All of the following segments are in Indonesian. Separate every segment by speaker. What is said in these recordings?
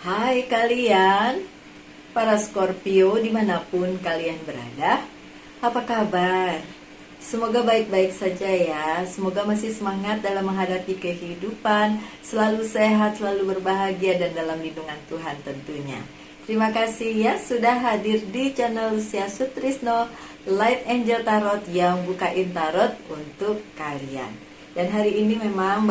Speaker 1: Hai kalian, para Scorpio dimanapun kalian berada. Apa kabar? Semoga baik-baik saja ya. Semoga masih semangat dalam menghadapi kehidupan, selalu sehat, selalu berbahagia, dan dalam lindungan Tuhan tentunya. Terima kasih ya sudah hadir di channel Lucia Sutrisno, Light Angel Tarot yang bukain tarot untuk kalian. Dan hari ini memang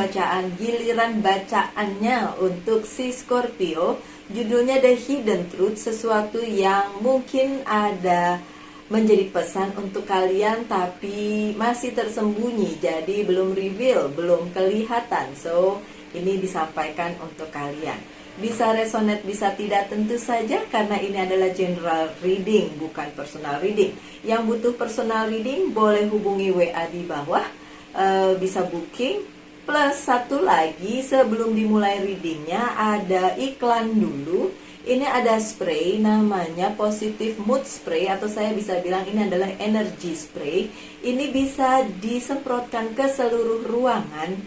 Speaker 1: giliran bacaannya untuk si Scorpio. Judulnya The Hidden Truth, sesuatu yang mungkin ada menjadi pesan untuk kalian tapi masih tersembunyi, jadi belum reveal, belum kelihatan. So, ini disampaikan untuk kalian. Bisa resonate, bisa tidak, tentu saja karena ini adalah general reading, bukan personal reading. Yang butuh personal reading boleh hubungi WA di bawah, bisa booking. Plus satu lagi, sebelum dimulai readingnya ada iklan dulu. Ini ada spray namanya Positive Mood Spray, atau saya bisa bilang ini adalah energy spray. Ini bisa disemprotkan ke seluruh ruangan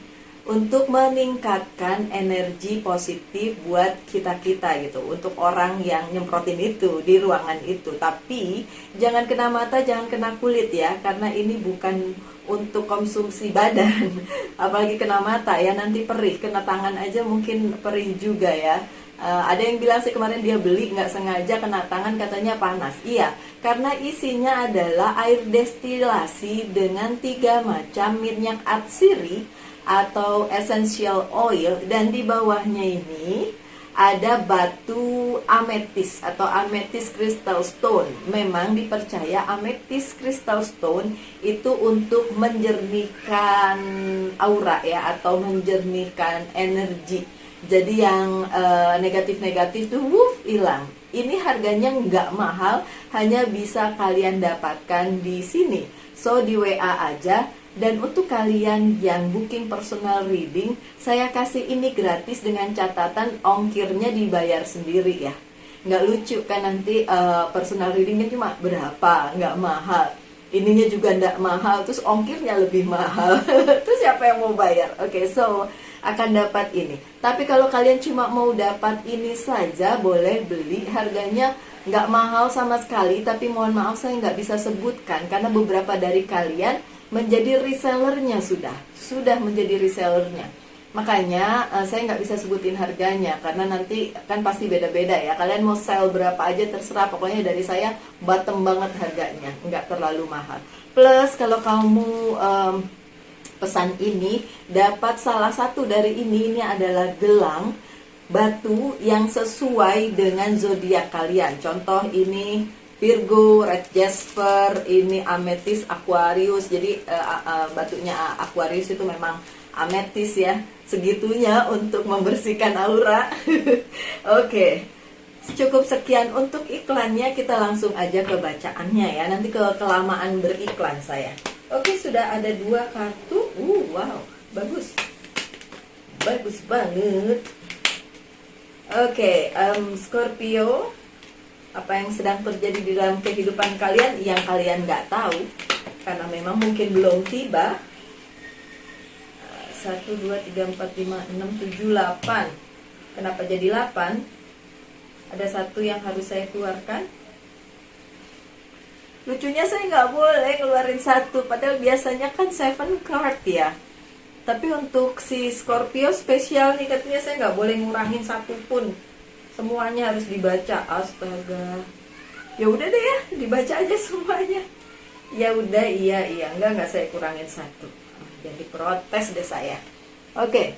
Speaker 1: untuk meningkatkan energi positif buat kita-kita gitu, untuk orang yang nyemprotin itu di ruangan itu. Tapi jangan kena mata, jangan kena kulit ya, karena ini bukan untuk konsumsi badan. Apalagi kena mata ya, nanti perih. Kena tangan aja mungkin perih juga ya. Ada yang bilang sih kemarin dia beli nggak sengaja kena tangan, katanya panas. Iya, karena isinya adalah air destilasi dengan 3 macam minyak atsiri atau essential oil, dan di bawahnya ini ada batu ametis atau amethyst crystal stone. Memang dipercaya amethyst crystal stone itu untuk menjernihkan aura ya, atau menjernihkan energi. Jadi yang negatif-negatif itu hilang. Ini harganya nggak mahal, hanya bisa kalian dapatkan di sini. So di WA aja. Dan untuk kalian yang booking personal reading, saya kasih ini gratis dengan catatan ongkirnya dibayar sendiri ya. Nggak lucu kan nanti personal readingnya cuma berapa, nggak mahal. Ininya juga nggak mahal, terus ongkirnya lebih mahal. Terus siapa yang mau bayar? Oke, so akan dapat ini. Tapi kalau kalian cuma mau dapat ini saja, boleh beli. Harganya nggak mahal sama sekali, tapi mohon maaf saya nggak bisa sebutkan karena beberapa dari kalian menjadi resellernya, sudah menjadi resellernya. Makanya saya nggak bisa sebutin harganya karena nanti kan pasti beda-beda ya. Kalian mau sell berapa aja terserah, pokoknya dari saya bottom banget harganya, nggak terlalu mahal. Plus kalau kamu pesan ini, dapat salah satu dari ini adalah gelang batu yang sesuai dengan zodiak kalian. Contoh ini Virgo, Red Jasper, ini Amethyst Aquarius. Jadi batunya Aquarius itu memang amethyst ya, segitunya untuk membersihkan aura. Oke, cukup sekian untuk iklannya, kita langsung aja ke bacaannya ya. Nanti kelamaan beriklan saya. Oke, sudah ada 2 kartu. Wow, bagus banget. Oke, Scorpio, apa yang sedang terjadi di dalam kehidupan kalian yang kalian nggak tahu karena memang mungkin belum tiba. 1, 2, 3, 4, 5, 6, 7, 8. Kenapa jadi 8? Ada 1 yang harus saya keluarkan. Lucunya saya nggak boleh keluarin 1, padahal biasanya kan 7 card ya. Tapi untuk si Scorpio spesial nih, katanya saya nggak boleh ngurangin 1 pun. Semuanya harus dibaca. Astaga. Ya udah deh ya, dibaca aja semuanya. Ya udah, iya, enggak saya kurangin 1. Jadi protes deh saya. Oke.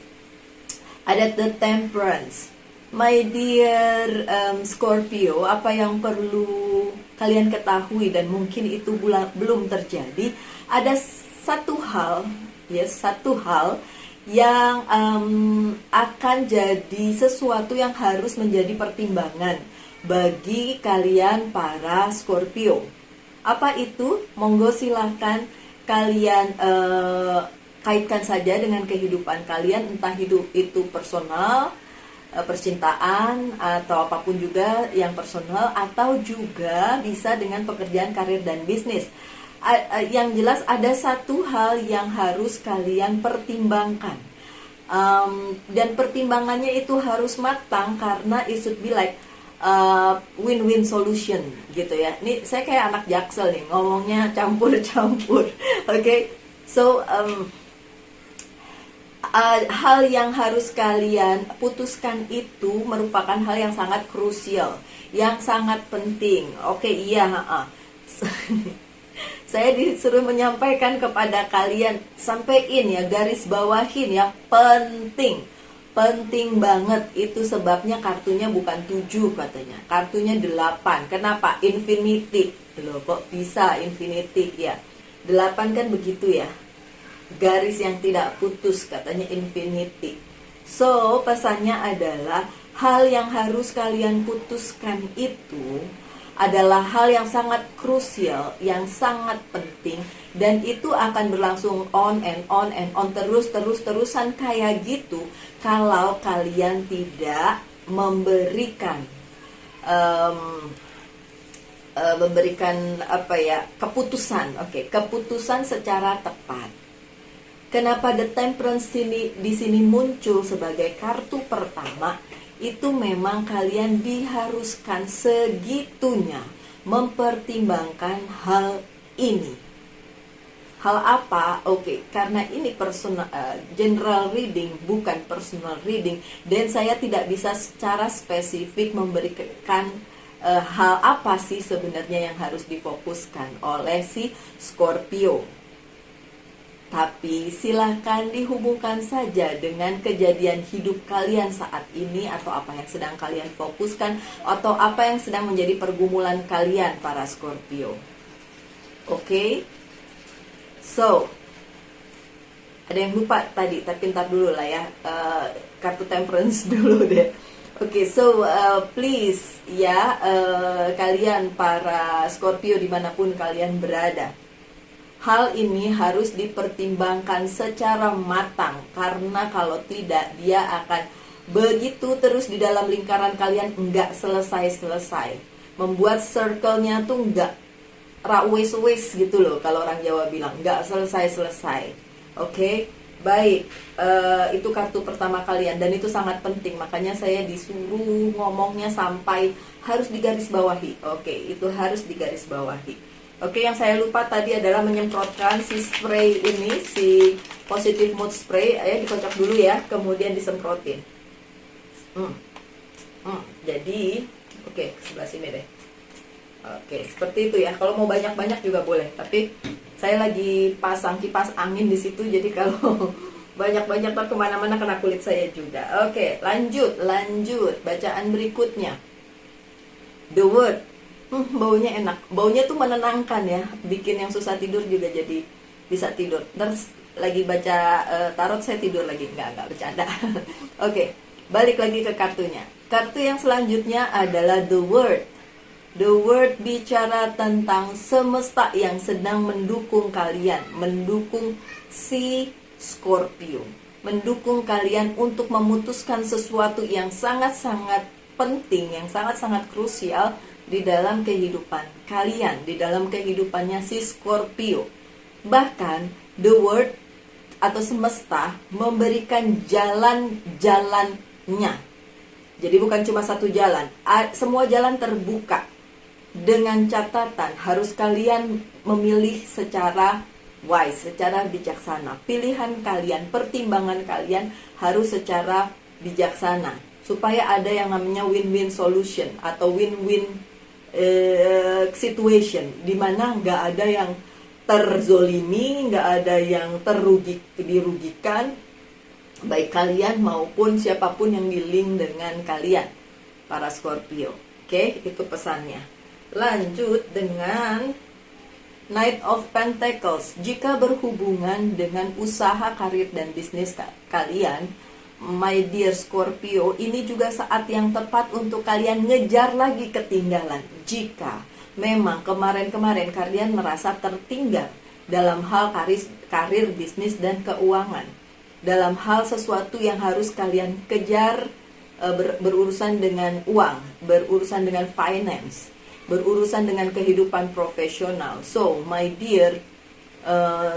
Speaker 1: Ada The Temperance. My dear Scorpio, apa yang perlu kalian ketahui dan mungkin itu belum terjadi, ada satu hal yang akan jadi sesuatu yang harus menjadi pertimbangan bagi kalian para Scorpio. Apa itu? Monggo silahkan kalian kaitkan saja dengan kehidupan kalian, entah hidup itu personal, percintaan, atau apapun juga yang personal, atau juga bisa dengan pekerjaan, karir, dan bisnis. Yang jelas ada satu hal yang harus kalian pertimbangkan. Dan pertimbangannya itu harus matang karena it should be like win-win solution gitu ya. Ini saya kayak anak Jaksel nih, ngomongnya campur-campur. Oke. So hal yang harus kalian putuskan itu merupakan hal yang sangat krusial, yang sangat penting. Oke, iya, saya disuruh menyampaikan kepada kalian, sampaiin ya, garis bawahin ya, penting. Penting banget, itu sebabnya kartunya bukan 7 katanya, kartunya 8. Kenapa? Infinity. Loh, kok bisa infinity ya? 8 kan begitu ya. Garis yang tidak putus katanya infinity. So, pesannya adalah hal yang harus kalian putuskan itu adalah hal yang sangat krusial, yang sangat penting, dan itu akan berlangsung on and on and on, terus-terusan kayak gitu kalau kalian tidak memberikan keputusan. Keputusan secara tepat. Kenapa The Temperance di sini muncul sebagai kartu pertama? Itu memang kalian diharuskan segitunya mempertimbangkan hal ini. Hal apa? Karena ini general reading, bukan personal reading, dan saya tidak bisa secara spesifik memberikan hal apa sih sebenarnya yang harus difokuskan oleh si Scorpio. Tapi silahkan dihubungkan saja dengan kejadian hidup kalian saat ini, atau apa yang sedang kalian fokuskan, atau apa yang sedang menjadi pergumulan kalian para Scorpio. Oke? So, ada yang lupa tadi, tapi ntar dulu lah ya, kartu Temperance dulu deh. So please ya, kalian para Scorpio dimanapun kalian berada, hal ini harus dipertimbangkan secara matang, karena kalau tidak dia akan begitu terus di dalam lingkaran kalian, nggak selesai-selesai. Membuat circle-nya tuh nggak rawes-wes gitu loh, kalau orang Jawa bilang, nggak selesai-selesai. Oke, baik, itu kartu pertama kalian, dan itu sangat penting, makanya saya disuruh ngomongnya sampai harus digarisbawahi. Itu harus digarisbawahi. Yang saya lupa tadi adalah menyemprotkan si spray ini, si positive mood spray, dikocok dulu ya, kemudian disemprotin. Jadi, sebelah sini deh. Seperti itu ya. Kalau mau banyak-banyak juga boleh, tapi saya lagi pasang kipas angin di situ, jadi kalau banyak-banyak kemana-mana kena kulit saya juga. Lanjut bacaan berikutnya. The Word. Baunya enak, baunya tuh menenangkan ya, bikin yang susah tidur juga jadi bisa tidur. Terus lagi baca tarot saya tidur lagi, nggak bercanda. Balik lagi ke kartunya. Kartu yang selanjutnya adalah The Word. The Word bicara tentang semesta yang sedang mendukung kalian, mendukung si Scorpio, mendukung kalian untuk memutuskan sesuatu yang sangat-sangat penting, yang sangat-sangat krusial di dalam kehidupan kalian, di dalam kehidupannya si Scorpio. Bahkan The Word atau semesta memberikan jalan-jalannya. Jadi bukan cuma satu jalan, semua jalan terbuka. Dengan catatan harus kalian memilih secara wise, secara bijaksana. Pilihan kalian, pertimbangan kalian harus secara bijaksana, supaya ada yang namanya win-win solution atau win-win situation, dimana nggak ada yang terzolimi, nggak ada yang dirugikan, baik kalian maupun siapapun yang di-link dengan kalian para Scorpio. Itu pesannya. Lanjut dengan Knight of Pentacles. Jika berhubungan dengan usaha, karir, dan bisnis kalian, my dear Scorpio, ini juga saat yang tepat untuk kalian ngejar lagi ketinggalan. Jika memang kemarin-kemarin kalian merasa tertinggal dalam hal karir, bisnis, dan keuangan, dalam hal sesuatu yang harus kalian kejar, berurusan dengan uang, berurusan dengan finance, berurusan dengan kehidupan profesional. So, my dear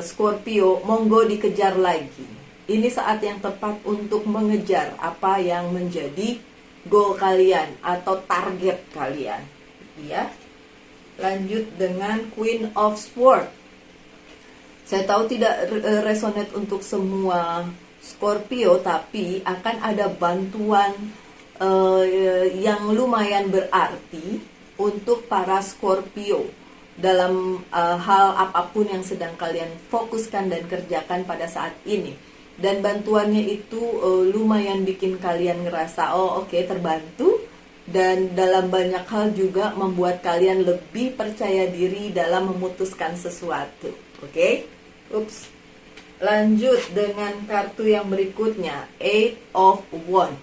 Speaker 1: Scorpio, monggo dikejar lagi. Ini saat yang tepat untuk mengejar apa yang menjadi goal kalian atau target kalian. Ya. Lanjut dengan Queen of Swords. Saya tahu tidak resonate untuk semua Scorpio, tapi akan ada bantuan yang lumayan berarti untuk para Scorpio dalam hal apapun yang sedang kalian fokuskan dan kerjakan pada saat ini. Dan bantuannya itu lumayan bikin kalian ngerasa oke, terbantu, dan dalam banyak hal juga membuat kalian lebih percaya diri dalam memutuskan sesuatu. Oke? Ups. Lanjut dengan kartu yang berikutnya, Eight of Wands.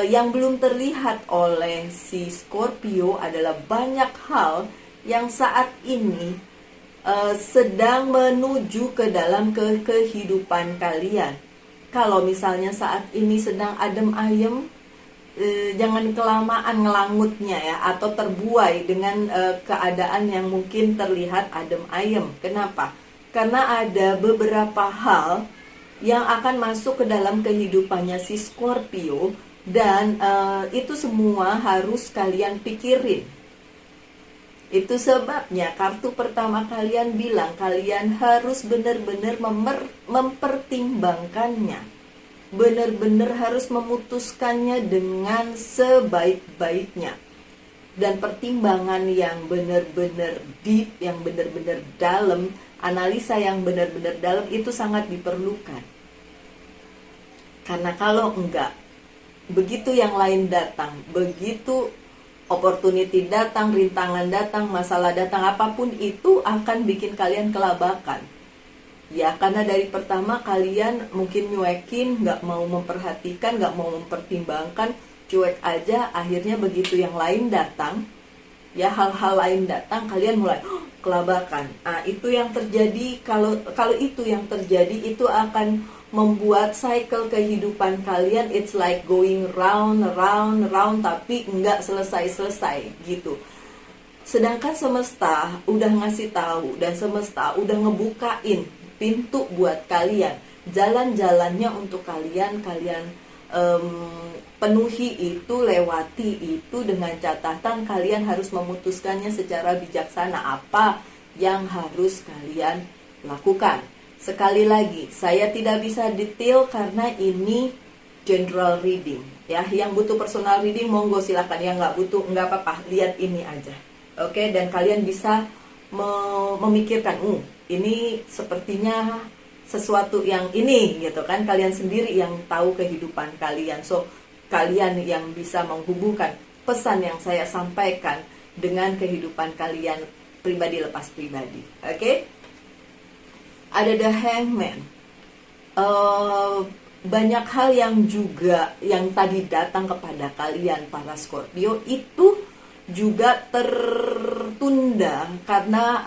Speaker 1: Yang belum terlihat oleh si Scorpio adalah banyak hal yang saat ini sedang menuju ke dalam kehidupan kalian. Kalau misalnya saat ini sedang adem ayem, jangan kelamaan ngelangutnya ya, atau terbuai dengan keadaan yang mungkin terlihat adem ayem. Kenapa? Karena ada beberapa hal yang akan masuk ke dalam kehidupannya si Scorpio, dan itu semua harus kalian pikirin. Itu sebabnya kartu pertama kalian bilang kalian harus benar-benar mempertimbangkannya. Benar-benar harus memutuskannya dengan sebaik-baiknya. Dan pertimbangan yang benar-benar deep, yang benar-benar dalam, analisa yang benar-benar dalam itu sangat diperlukan. Karena kalau enggak, begitu yang lain datang, begitu opportunity datang, rintangan datang, masalah datang, apapun itu akan bikin kalian kelabakan. Ya, karena dari pertama kalian mungkin nyuekin, gak mau memperhatikan, gak mau mempertimbangkan, cuek aja. Akhirnya begitu yang lain datang, ya hal-hal lain datang, kalian mulai kelabakan. Nah, itu yang terjadi. Kalau itu yang terjadi, itu akan membuat cycle kehidupan kalian, it's like going round, tapi nggak selesai gitu. Sedangkan semesta udah ngasih tahu, dan semesta udah ngebukain pintu buat kalian, jalan-jalannya untuk kalian penuhi itu, lewati itu, dengan catatan kalian harus memutuskannya secara bijaksana apa yang harus kalian lakukan. Sekali lagi, saya tidak bisa detail karena ini general reading. Ya, yang butuh personal reading monggo silakan, yang nggak butuh nggak apa-apa, lihat ini aja. Oke, dan kalian bisa memikirkan, ini sepertinya sesuatu yang ini gitu kan, kalian sendiri yang tahu kehidupan kalian. So, kalian yang bisa menghubungkan pesan yang saya sampaikan dengan kehidupan kalian pribadi lepas pribadi. Oke? Ada The Hangman. Banyak hal yang juga yang tadi datang kepada kalian para Scorpio itu juga tertunda karena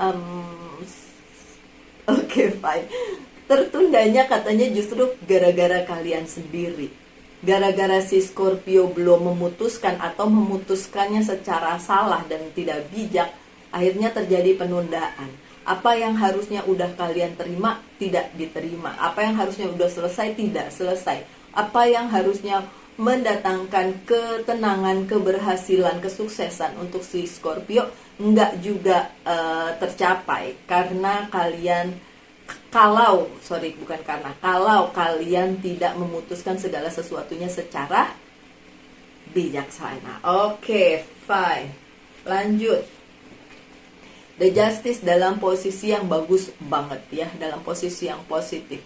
Speaker 1: fine. Tertundanya katanya justru gara-gara kalian sendiri. Gara-gara si Scorpio belum memutuskan atau memutuskannya secara salah dan tidak bijak, akhirnya terjadi penundaan. Apa yang harusnya udah kalian terima, tidak diterima. Apa yang harusnya udah selesai, tidak selesai. Apa yang harusnya mendatangkan ketenangan, keberhasilan, kesuksesan untuk si Scorpio, nggak juga tercapai. Karena kalian, kalau kalian tidak memutuskan segala sesuatunya secara bijaksana. Oke, fine. Lanjut. The Justice dalam posisi yang bagus banget ya, dalam posisi yang positif.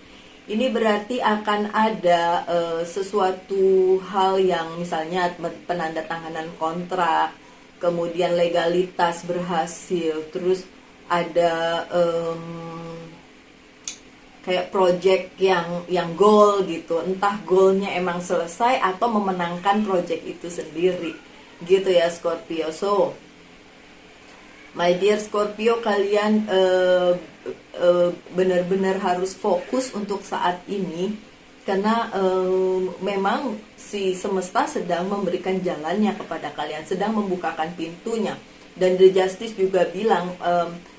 Speaker 1: Ini berarti akan ada sesuatu hal yang misalnya penandatanganan kontrak, kemudian legalitas berhasil, terus ada kayak project yang goal gitu, entah goalnya emang selesai atau memenangkan project itu sendiri gitu ya Scorpio. So my dear Scorpio, kalian benar-benar harus fokus untuk saat ini, karena memang si semesta sedang memberikan jalannya kepada kalian, sedang membukakan pintunya. Dan The Justice juga bilang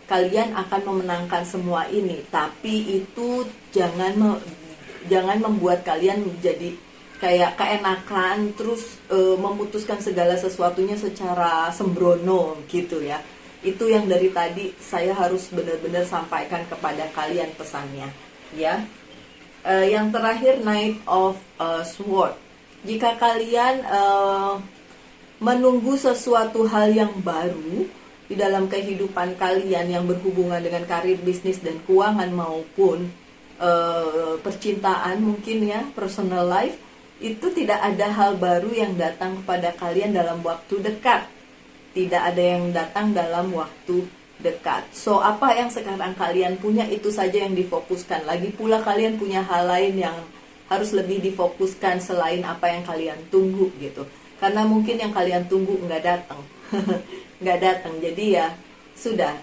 Speaker 1: kalian akan memenangkan semua ini, tapi itu jangan jangan membuat kalian menjadi kayak keenakan terus memutuskan segala sesuatunya secara sembrono gitu ya. Itu yang dari tadi saya harus benar-benar sampaikan kepada kalian pesannya ya. Yang terakhir, Knight of Sword. Jika kalian menunggu sesuatu hal yang baru di dalam kehidupan kalian yang berhubungan dengan karir, bisnis, dan keuangan maupun percintaan mungkin ya, personal life, itu tidak ada hal baru yang datang kepada kalian dalam waktu dekat. Tidak ada yang datang dalam waktu dekat. So, apa yang sekarang kalian punya itu saja yang difokuskan. Lagi pula kalian punya hal lain yang harus lebih difokuskan selain apa yang kalian tunggu gitu. Karena mungkin yang kalian tunggu nggak datang. Nggak datang. Jadi ya sudah,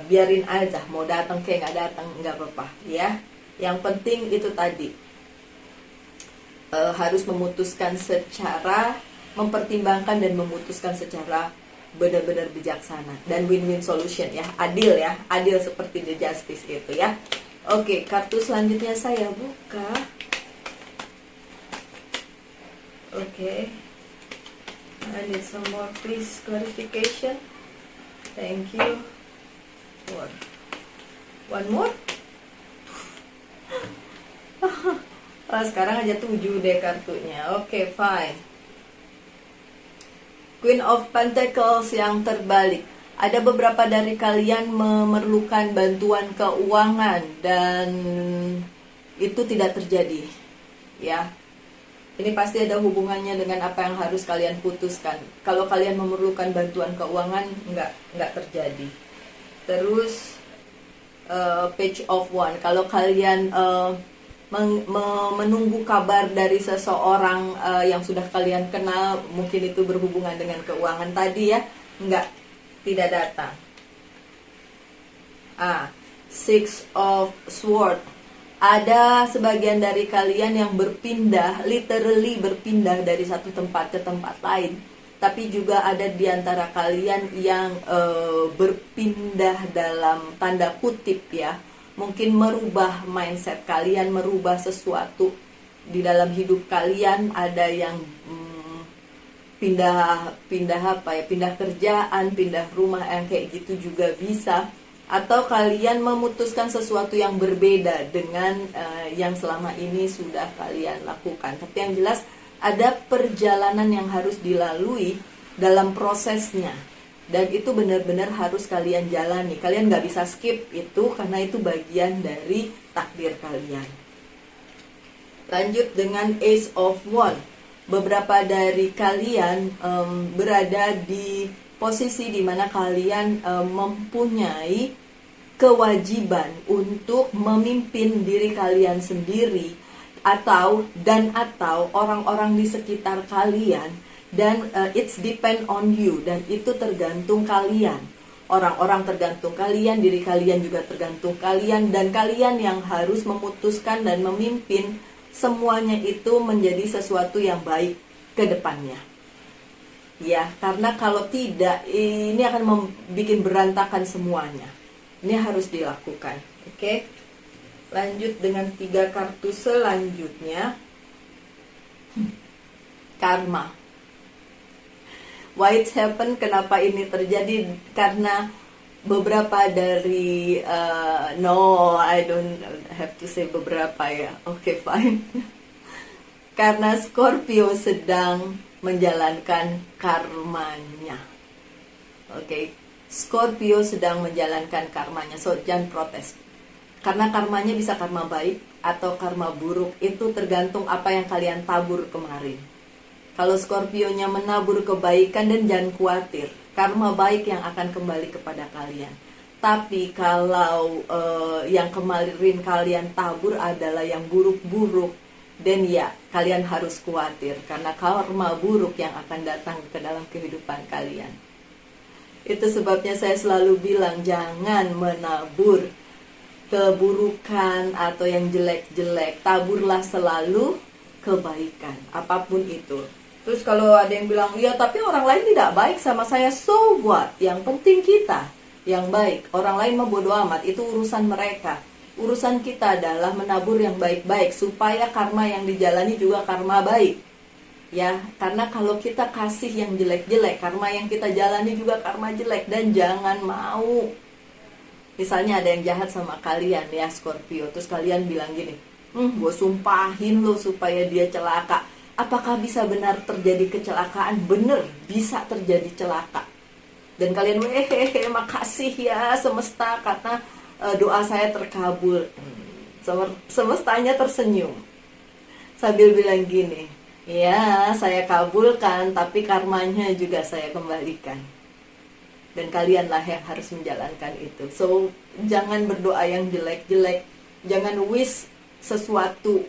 Speaker 1: biarin aja. Mau datang kayak nggak datang nggak apa-apa ya. Yang penting itu tadi. Harus memutuskan secara, mempertimbangkan dan memutuskan secara benar-benar bijaksana dan win-win solution ya, adil ya, adil seperti The Justice itu ya. Oke, kartu selanjutnya saya buka. Oke, I need some more please clarification. Thank you. One more. Sekarang aja 7 deh kartunya. Oke, fine. Queen of Pentacles yang terbalik. Ada beberapa dari kalian memerlukan bantuan keuangan dan itu tidak terjadi. Ya. Ini pasti ada hubungannya dengan apa yang harus kalian putuskan. Kalau kalian memerlukan bantuan keuangan, nggak terjadi. Terus Page of Wands. Kalau kalian menunggu kabar dari seseorang yang sudah kalian kenal, mungkin itu berhubungan dengan keuangan tadi ya, tidak datang. Six of Swords. Ada sebagian dari kalian yang berpindah, literally berpindah dari satu tempat ke tempat lain. Tapi juga ada di antara kalian yang berpindah dalam tanda kutip ya. Mungkin merubah mindset kalian, merubah sesuatu di dalam hidup kalian. Ada yang pindah apa ya, pindah kerjaan, pindah rumah, yang kayak gitu juga bisa. Atau kalian memutuskan sesuatu yang berbeda dengan yang selama ini sudah kalian lakukan. Tapi yang jelas ada perjalanan yang harus dilalui dalam prosesnya. Dan itu benar-benar harus kalian jalani. Kalian nggak bisa skip itu karena itu bagian dari takdir kalian. Lanjut dengan Ace of Wands. Beberapa dari kalian berada di posisi di mana kalian mempunyai kewajiban untuk memimpin diri kalian sendiri atau orang-orang di sekitar kalian. Dan it's depend on you, dan itu tergantung kalian. Orang-orang tergantung kalian, diri kalian juga tergantung kalian, dan kalian yang harus memutuskan dan memimpin semuanya itu menjadi sesuatu yang baik ke depannya. Ya, karena kalau tidak, ini akan membuat berantakan semuanya. Ini harus dilakukan. Oke. Lanjut dengan 3 kartu selanjutnya. Karma. Why it happen? Kenapa ini terjadi? Karena beberapa dari no, I don't have to say beberapa ya. Oke, fine. Karena Scorpio sedang menjalankan karmanya. Oke, Scorpio sedang menjalankan karmanya. So jangan protes. Karena karmanya bisa karma baik atau karma buruk. Itu tergantung apa yang kalian tabur kemarin. Kalau Scorpio-nya menabur kebaikan, dan jangan khawatir, karma baik yang akan kembali kepada kalian. Tapi kalau yang kemarin kalian tabur adalah yang buruk-buruk, dan ya kalian harus khawatir karena karma buruk yang akan datang ke dalam kehidupan kalian. Itu sebabnya saya selalu bilang jangan menabur keburukan atau yang jelek-jelek. Taburlah selalu kebaikan, apapun itu. Terus kalau ada yang bilang, iya tapi orang lain tidak baik sama saya, so what? Yang penting kita yang baik. Orang lain mau bodo amat, itu urusan mereka. Urusan kita adalah menabur yang baik-baik supaya karma yang dijalani juga karma baik. Ya, karena kalau kita kasih yang jelek-jelek, karma yang kita jalani juga karma jelek. Dan jangan mau, misalnya ada yang jahat sama kalian ya Scorpio, terus kalian bilang gini, gue sumpahin lo supaya dia celaka. Apakah bisa benar terjadi kecelakaan? Bener, bisa terjadi celaka. Dan kalian, makasih ya semesta karena doa saya terkabul. Semestanya tersenyum sambil bilang gini, ya saya kabulkan, tapi karmanya juga saya kembalikan. Dan kalianlah yang harus menjalankan itu. So, jangan berdoa yang jelek-jelek. Jangan wish sesuatu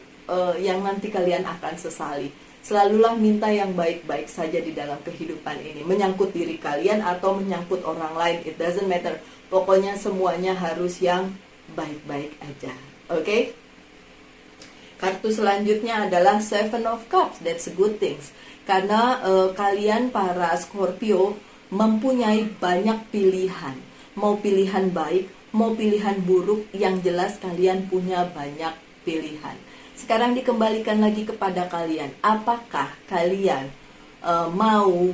Speaker 1: yang nanti kalian akan sesali. Selalulah minta yang baik-baik saja di dalam kehidupan ini. Menyangkut diri kalian atau menyangkut orang lain, it doesn't matter. Pokoknya semuanya harus yang baik-baik aja. Oke? Kartu selanjutnya adalah Seven of Cups. That's a good things. Karena kalian para Scorpio mempunyai banyak pilihan. Mau pilihan baik, mau pilihan buruk, yang jelas kalian punya banyak pilihan. Sekarang dikembalikan lagi kepada kalian. Apakah kalian mau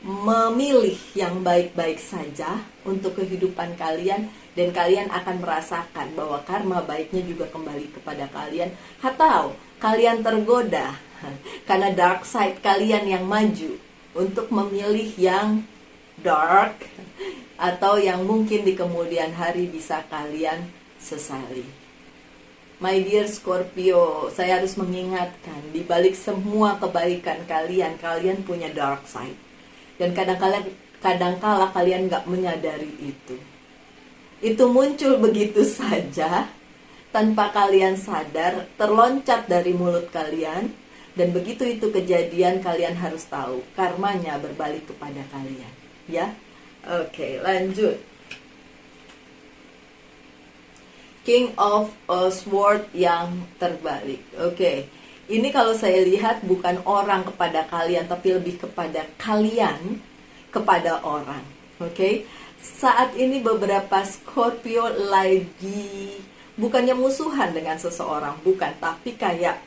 Speaker 1: memilih yang baik-baik saja untuk kehidupan kalian, dan kalian akan merasakan bahwa karma baiknya juga kembali kepada kalian, atau kalian tergoda karena dark side kalian yang maju untuk memilih yang dark, atau yang mungkin di kemudian hari bisa kalian sesali. My dear Scorpio, saya harus mengingatkan, di balik semua kebaikan kalian, kalian punya dark side. Dan kadang-kala kalian gak menyadari itu. Itu muncul begitu saja, tanpa kalian sadar, terloncat dari mulut kalian. Dan begitu itu kejadian, kalian harus tahu, karmanya berbalik kepada kalian. Ya, oke, lanjut. King of Swords yang terbalik. Oke. Ini kalau saya lihat bukan orang kepada kalian, tapi lebih kepada kalian kepada orang. Oke. Saat ini beberapa Scorpio lagi bukannya musuhan dengan seseorang, bukan, tapi kayak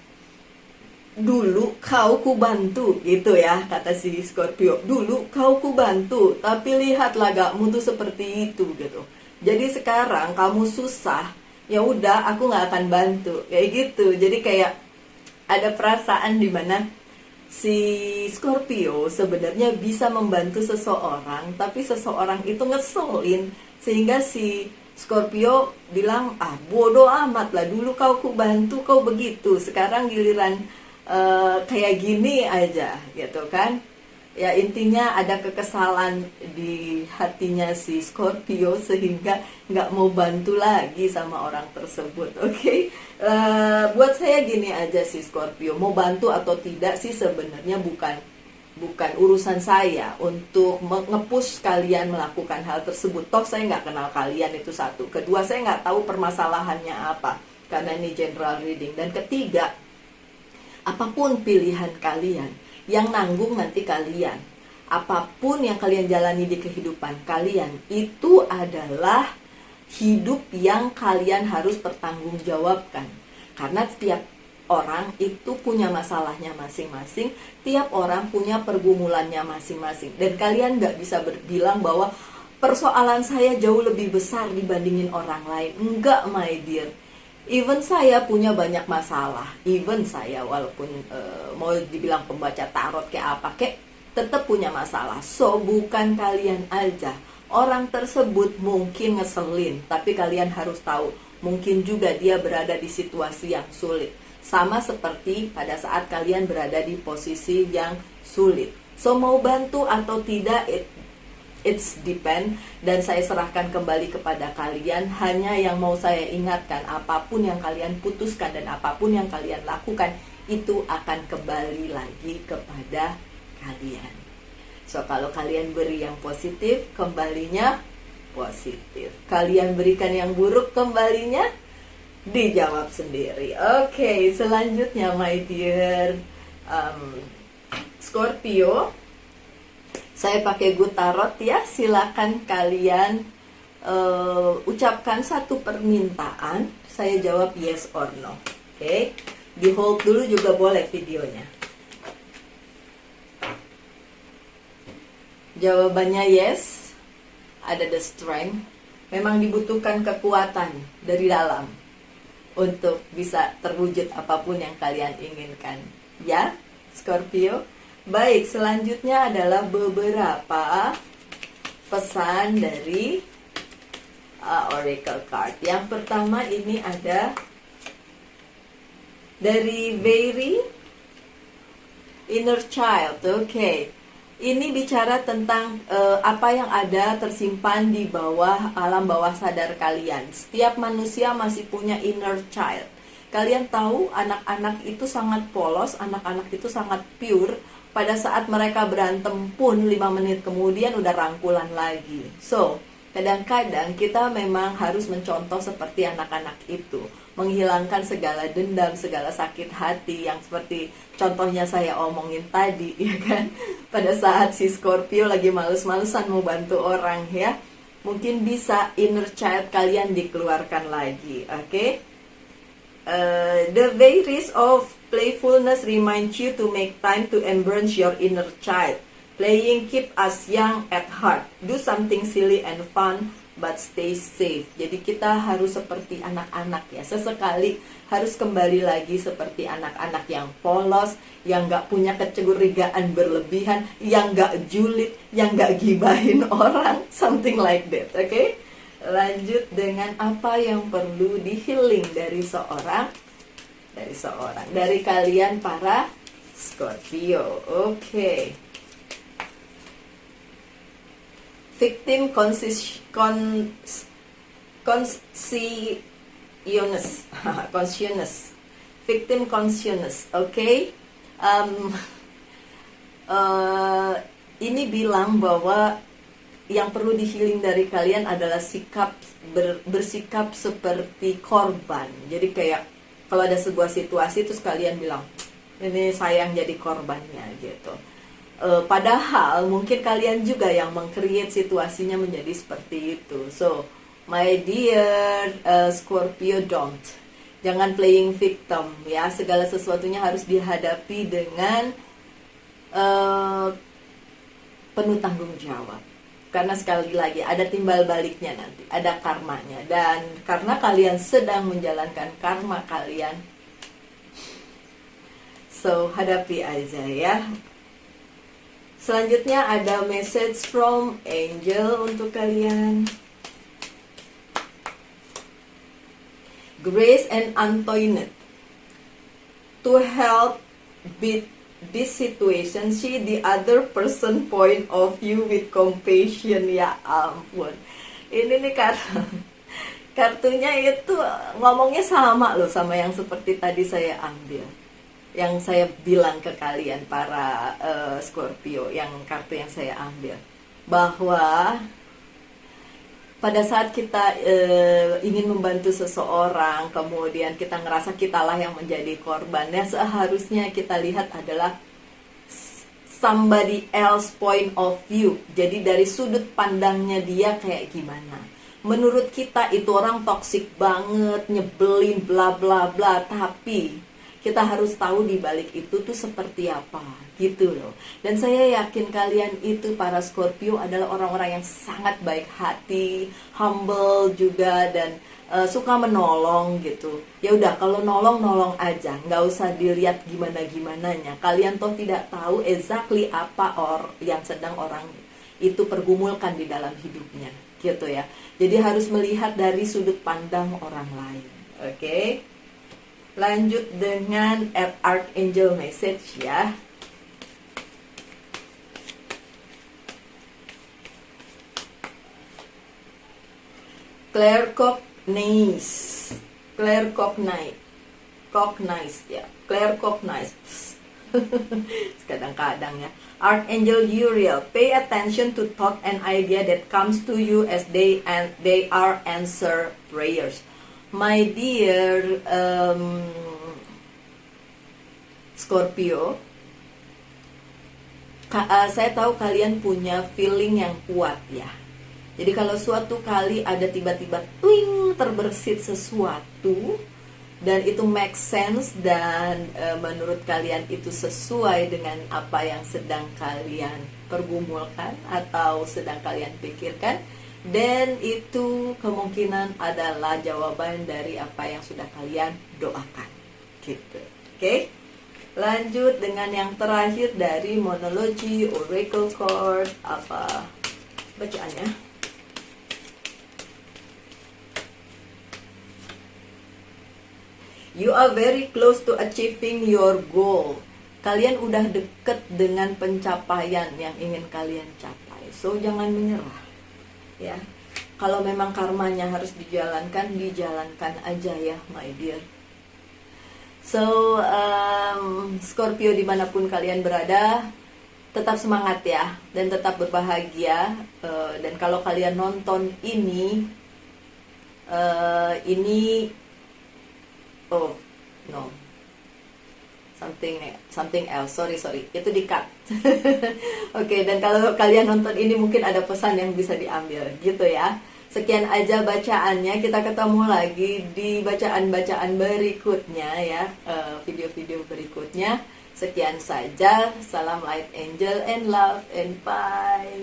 Speaker 1: dulu kau ku bantu gitu ya, kata si Scorpio. Dulu kau ku bantu, tapi lihatlah gakmu tuh seperti itu gitu. Jadi sekarang kamu susah, ya udah aku nggak akan bantu kayak gitu. Jadi kayak ada perasaan di mana si Scorpio sebenarnya bisa membantu seseorang, tapi seseorang itu ngeselin sehingga si Scorpio bilang, bodoh amat lah, dulu kau ku bantu kau begitu, sekarang giliran kayak gini aja gitu kan. Ya intinya ada kekesalan di hatinya si Scorpio sehingga nggak mau bantu lagi sama orang tersebut. Oke. Buat saya gini aja sih Scorpio, mau bantu atau tidak sih sebenarnya bukan urusan saya untuk nge-push kalian melakukan hal tersebut. Toh saya nggak kenal kalian, itu satu. Kedua, saya nggak tahu permasalahannya apa karena ini general reading. Dan ketiga, apapun pilihan kalian, yang nanggung nanti kalian. Apapun yang kalian jalani di kehidupan kalian, itu adalah hidup yang kalian harus pertanggungjawabkan. Karena setiap orang itu punya masalahnya masing-masing, tiap orang punya pergumulannya masing-masing. Dan kalian gak bisa bilang bahwa persoalan saya jauh lebih besar dibandingin orang lain. Enggak, my dear. Even saya punya banyak masalah. Even saya walaupun mau dibilang pembaca tarot kayak apa kayak, tetap punya masalah. So bukan kalian aja. Orang tersebut mungkin ngeselin, tapi kalian harus tahu, mungkin juga dia berada di situasi yang sulit. Sama seperti pada saat kalian berada di posisi yang sulit. So mau bantu atau tidak, it's depend, dan saya serahkan kembali kepada kalian. Hanya yang mau saya ingatkan, apapun yang kalian putuskan dan apapun yang kalian lakukan, itu akan kembali lagi kepada kalian. So kalau kalian beri yang positif, kembalinya positif. Kalian berikan yang buruk, kembalinya dijawab sendiri. Oke, selanjutnya my dear Scorpio, saya pakai Good Tarot ya. Silakan kalian ucapkan satu permintaan saya jawab yes or no. Oke, di hold dulu juga boleh videonya. Jawabannya yes, ada the strength. Memang dibutuhkan kekuatan dari dalam untuk bisa terwujud apapun yang kalian inginkan. Ya, Scorpio. Baik, selanjutnya adalah beberapa pesan dari Oracle card. Yang pertama ini ada dari Very Inner Child. Oke. Ini bicara tentang apa yang ada tersimpan di bawah alam bawah sadar kalian. Setiap manusia masih punya inner child. Kalian tahu anak-anak itu sangat polos, anak-anak itu sangat pure. Pada saat mereka berantem pun 5 menit kemudian udah rangkulan lagi. So, kadang-kadang kita memang harus mencontoh seperti anak-anak itu, menghilangkan segala dendam, segala sakit hati yang seperti contohnya saya omongin tadi, ya kan? Pada saat si Scorpio lagi males-malesan mau bantu orang, ya, mungkin bisa inner child kalian dikeluarkan lagi, oke? The vagaries of playfulness reminds you to make time to embrace your inner child. Playing keep us young at heart. Do something silly and fun, but stay safe. Jadi kita harus seperti anak-anak ya. Sesekali harus kembali lagi seperti anak-anak yang polos, yang gak punya kecurigaan berlebihan, yang gak julid, yang gak gibahin orang, something like that. Oke? Lanjut dengan apa yang perlu di healing dari kalian para Scorpio. Oke. Victim consciousness. Victim consciousness. Oke. Ini bilang bahwa yang perlu di healing dari kalian adalah bersikap seperti korban. Jadi kayak kalau ada sebuah situasi terus kalian bilang, ini sayang jadi korbannya gitu. Padahal mungkin kalian juga yang meng-create situasinya menjadi seperti itu. So, my dear Scorpio, jangan playing victim ya. Segala sesuatunya harus dihadapi dengan penuh tanggung jawab. Karena sekali lagi ada timbal baliknya nanti, ada karmanya. Dan karena kalian sedang menjalankan karma kalian, so hadapi aja ya. Selanjutnya ada message from angel untuk kalian. Grace and Antoinette. To help beat this situation, see the other person point of view with compassion. Ya ampun, ini nih kartunya itu ngomongnya sama loh sama yang seperti tadi saya ambil, yang saya bilang ke kalian para Scorpio, yang kartu yang saya ambil, bahwa pada saat kita ingin membantu seseorang, kemudian kita ngerasa kitalah yang menjadi korbannya, seharusnya kita lihat adalah somebody else point of view. Jadi dari sudut pandangnya dia kayak gimana. Menurut kita itu orang toksik banget, nyebelin, bla bla bla, tapi kita harus tahu di balik itu tuh seperti apa, gitu loh. Dan saya yakin kalian itu para Scorpio adalah orang-orang yang sangat baik hati, humble juga, dan suka menolong gitu. Ya udah, kalau nolong aja, nggak usah dilihat gimananya. Kalian toh tidak tahu exactly apa yang sedang orang itu pergumulkan di dalam hidupnya, gitu ya. Jadi harus melihat dari sudut pandang orang lain, oke? Lanjut dengan Archangel message ya. Claircognizance ya. Claircognizance. Kadang-kadang ya. Archangel Uriel, pay attention to thought and idea that comes to you as they are answer prayers. My dear Scorpio, saya tahu kalian punya feeling yang kuat ya. Jadi kalau suatu kali ada tiba-tiba twing terbersit sesuatu dan itu make sense dan menurut kalian itu sesuai dengan apa yang sedang kalian pergumulkan atau sedang kalian pikirkan, dan itu kemungkinan adalah jawaban dari apa yang sudah kalian doakan gitu. Oke? Lanjut dengan yang terakhir dari monologi oracle card. Apa bacaannya? You are very close to achieving your goal. Kalian udah deket dengan pencapaian yang ingin kalian capai. So jangan menyerah. Ya. Kalau memang karmanya harus dijalankan, dijalankan aja ya, my dear. So, Scorpio dimanapun kalian berada, tetap semangat ya, dan tetap berbahagia. Dan kalau kalian nonton ini, oh no, something else. Sorry, itu di cut. Oke, dan kalau kalian nonton ini mungkin ada pesan yang bisa diambil, gitu ya. Sekian aja bacaannya. Kita ketemu lagi di bacaan-bacaan berikutnya ya, video-video berikutnya. Sekian saja. Salam light angel and love and bye.